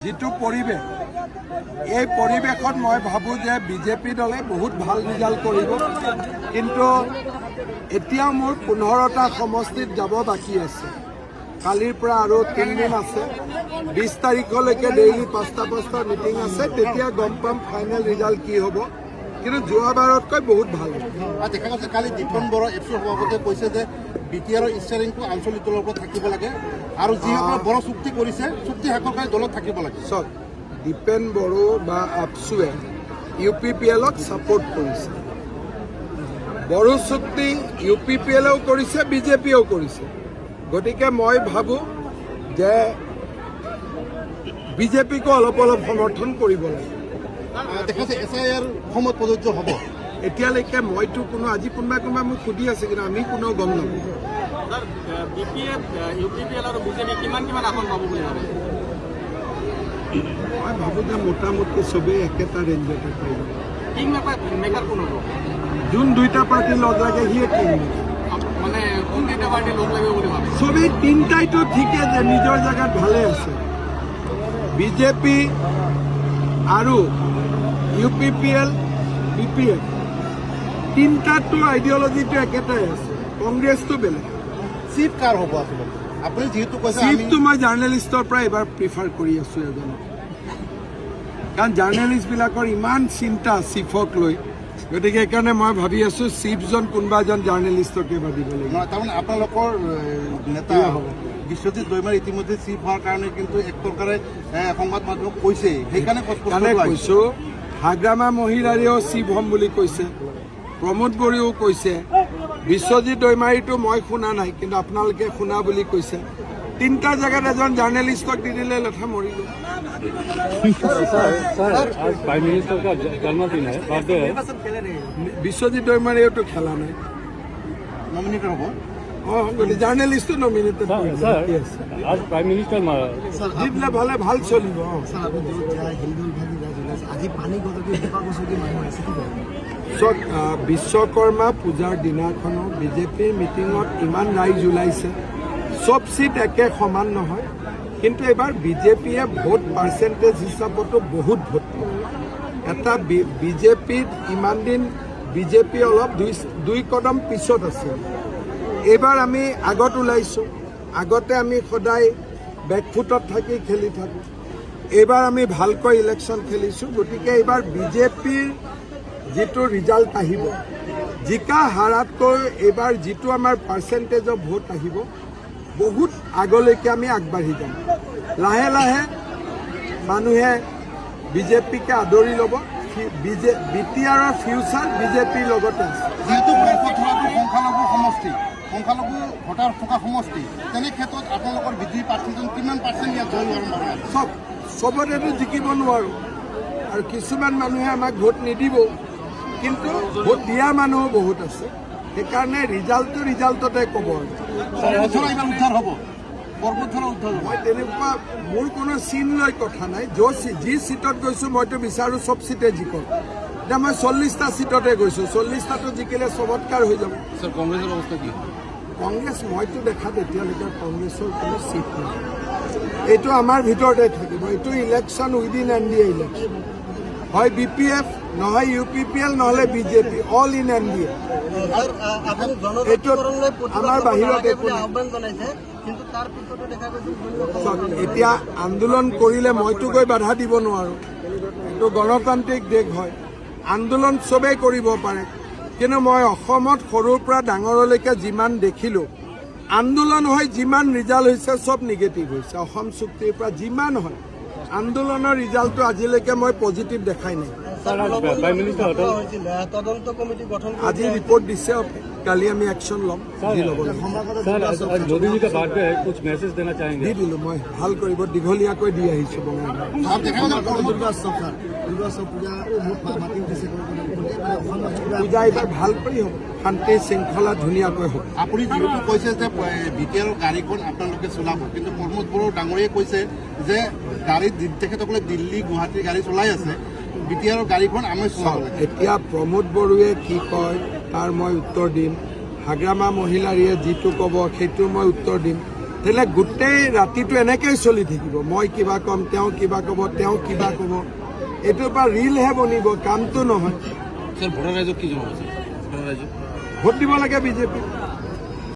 যিটো পৰিৱেশ এই পৰিৱেশত মই ভাবোঁ যে বিজেপি দলে বহুত ভাল ৰিজাল্ট কৰিব, কিন্তু এতিয়াও মোৰ 15টা সমষ্টিত যাব বাকী আছে। কালিৰ পৰা আৰু 3 দিন আছে, 20 তাৰিখলৈকে ডেইলি 5টা মিটিং আছে, তেতিয়া গম পাম ফাইনেল ৰিজাল্ট কি হ'ব। কিন্তু যোৱাবাৰতকৈ বহুত ভাল হ'ব। দেখা গৈছে কালি দীপন বৰা এফচি সভাপতিয়ে কৈছে যে বিটিআৰৰ ষ্টাৰিংটো আঞ্চলিক দলৰ ওপৰত থাকিব লাগে আৰু যিসকলে বড় চুক্তি কৰিছে চুক্তি শেষৰকাৰী দলত থাকিব লাগে। চাওক, দীপেন বড়ো বা আপচুৱে UPPLক ছাপোৰ্ট কৰিছে। বড়ো চুক্তি UPPLও কৰিছে, বিজেপিয়েও কৰিছে। গতিকে মই ভাবোঁ যে বিজেপিকো অলপ সমৰ্থন কৰিব লাগে। দেখা গৈছে SIR সময়ত প্ৰযোজ্য হ'ব। এতিয়ালৈকে মইতো কোনো আজি কোনোবাই মোক সুধি আছে, কিন্তু আমি কোনেও গম নাপাওঁ। UPPL আৰু বিজেপি কিমান আসন পাব বুলি ভাবে? মই ভাবোঁ যে মোটামুটি চবেই একেটা ৰেঞ্জতে পাই যাব। কিং মেকাৰ কোন হ'ব? যোন দুইটা পাৰ্টি লগ লাগে সিয়ে কিং মেকাৰ। মানে কোন দুইটা পাৰ্টি লগ লাগিব বুলি ভাবে? চবেই তিনিটাইতো ঠিকে যে নিজৰ জেগাত ভালে আছে। বিজেপি আৰু UPPL, BPF তিনিটাতো আইডিঅলজিটো একেটাই আছে, কংগ্ৰেছটো বেলেগ। চিফ কাৰ হ'ব আচলতে? আপুনি যিহেতু কৈছে চিফটো মই জাৰ্নেলিষ্টৰ পৰা এইবাৰ প্ৰিফাৰ কৰি আছোঁ এজনক, কাৰণ জাৰ্নেলিষ্টবিলাকৰ ইমান চিন্তা চিফক লৈ। গতিকে সেইকাৰণে মই ভাবি আছোঁ চিফজন কোনোবা এজন জাৰ্নেলিষ্টকে ভাবিব লাগিব। তাৰমানে আপোনালোকৰ নেতা বিশ্বজিৎ দৈমাৰী ইতিমধ্যে চিফ হোৱাৰ কাৰণে কিন্তু এক প্ৰকাৰে সংবাদ মাধ্যমক কৈছে, সেইকাৰণে কৈছোঁ। হাগ্ৰামা মহিলাৰীয়েও চিফ হ'ম বুলি কৈছে, প্ৰমোদ বড়োও কৈছে, বিশ্বজিৎ দৈমাৰীটো মই শুনা নাই, কিন্তু আপোনালোকে শুনা বুলি কৈছে। তিনিটা জেগাত এজন জাৰ্নেলিষ্টক দি দিলে লেঠা মৰি গ'ল। বিশ্বজিৎ দৈমাৰীয়েওতো খেলা নাই, নমিনেটেড হ'ব। গতিকে জাৰ্নেলিষ্টটো নমিনেটেড দি দিলে ভালে ভাল চলিব। বিশ্বকৰ্মা পূজাৰ দিনাখনো বিজেপিৰ মিটিঙত ইমান ৰাইজ ওলাইছে। চব চিট একে সমান নহয়, কিন্তু এইবাৰ বিজেপিয়ে ভোট পাৰ্চেণ্টেজ হিচাপতো বহুত ভোট পাব। এটা বিজেপিত ইমান দিন বিজেপি অলপ দুই কদম পিছত আছিল। এইবাৰ আমি আগত ওলাইছোঁ। আগতে আমি সদায় বেকফুটত থাকি খেলি থাকোঁ, এইবাৰ আমি ভালকৈ ইলেকশ্যন খেলিছোঁ। গতিকে এইবাৰ বিজেপিৰ যিটো ৰিজাল্ট আহিব, জিকা হাৰাতকৈ এইবাৰ যিটো আমাৰ পাৰ্চেণ্টেজৰ ভোট আহিব, বহুত আগলৈকে আমি আগবাঢ়ি যাম। লাহে লাহে মানুহে বিজেপিকে আদৰি ল'ব। BTRৰ ফিউচাৰ বিজেপিৰ লগতে আছে। যিহেতু সংখ্যালঘু সমষ্টি, সংখ্যালঘু ভোটাৰ থকা সমষ্টি, তেনে ক্ষেত্ৰত আপোনালোকৰ বিজেপি প্ৰাৰ্থীজন কিমান পাৰ্চেণ্ট ইয়াত জয়ী হোৱাৰ সম্ভাৱনা আছে? চবতেতো জিকিব নোৱাৰোঁ, আৰু কিছুমান মানুহে আমাক ভোট নিদিব, কিন্তু ভোট দিয়া মানুহো বহুত আছে। সেইকাৰণে ৰিজাল্টতে ক'ব। উদ্ধাৰ হ'ব, বৰপথাৰ উদ্ধাৰ হ'ব। মই তেনেকুৱা মোৰ কোনো চিন লৈ কথা নাই। যি চিটত গৈছোঁ মইতো বিচাৰোঁ চব চিটে জিকক। এতিয়া মই 40টা চিটতে গৈছোঁ, 40টাতো জিকিলে চমৎকাৰ হৈ যাব। কংগ্ৰেছৰ অৱস্থা কি? কংগ্ৰেছ মইতো দেখাত এতিয়ালৈকে কংগ্ৰেছৰ কোনো চিট নাই। এইটো আমাৰ ভিতৰতে থাকিব। এইটো ইলেকশ্যন উইদিন NDA ইলেকশ্যন। হয় BPF, নহয় UPPL, নহ'লে বিজেপি, অল ইন NDA। এইটো আমাৰ বাহিৰত এতিয়া আন্দোলন কৰিলে মইতো গৈ বাধা দিব নোৱাৰোঁ। এইটো গণতান্ত্ৰিক দেশ হয়, আন্দোলন চবেই কৰিব পাৰে। কিন্তু মই অসমত সৰুৰ পৰা ডাঙৰলৈকে যিমান দেখিলোঁ, আন্দোলন হৈ যিমান ৰিজাল্ট হৈছে চব নিগেটিভ হৈছে। অসম চুক্তিৰ পৰা যিমান হয়, আন্দোলনৰ ৰিজাল্টটো আজিলৈকে মই পজিটিভ দেখাই নাই। আজি ৰিপৰ্ট দিছে, কালি আমি একশ্যন ল'ম। দি দিলোঁ মই, ভাল কৰিব, দীঘলীয়াকৈ দি আহিছোঁ পূজা এইবাৰ ভাল কৰি হ'ব, শান্তি শৃংখলা ধুনীয়াকৈ হ'ব। আপুনি যিহেতু কৈছে যে BTRৰ গাড়ীখন আপোনালোকে চলাব, কিন্তু প্ৰমোদ বড়ো ডাঙৰীয়ে কৈছে যে তেখেতসকলে দিল্লী গুৱাহাটীৰ গাড়ী চলাই আছে, BTRৰ গাড়ীখন আমি চলাব। এতিয়া প্ৰমোদ বড়োৱে কি কয় তাৰ মই উত্তৰ দিম, হাগ্ৰামা মহিলাৰীয়ে যিটো ক'ব সেইটো মই উত্তৰ দিম। তেতিয়াহ'লে গোটেই ৰাতিটো এনেকৈয়ে চলি থাকিব। মই কিবা ক'ম, তেওঁ কিবা ক'ব, তেওঁ কিবা ক'ব, এইটোৰ পৰা ৰিলহে বনিব, কামটো নহয়। ভোটাৰ ৰাইজক কি জনাব? ভোট দিব লাগে বিজেপি।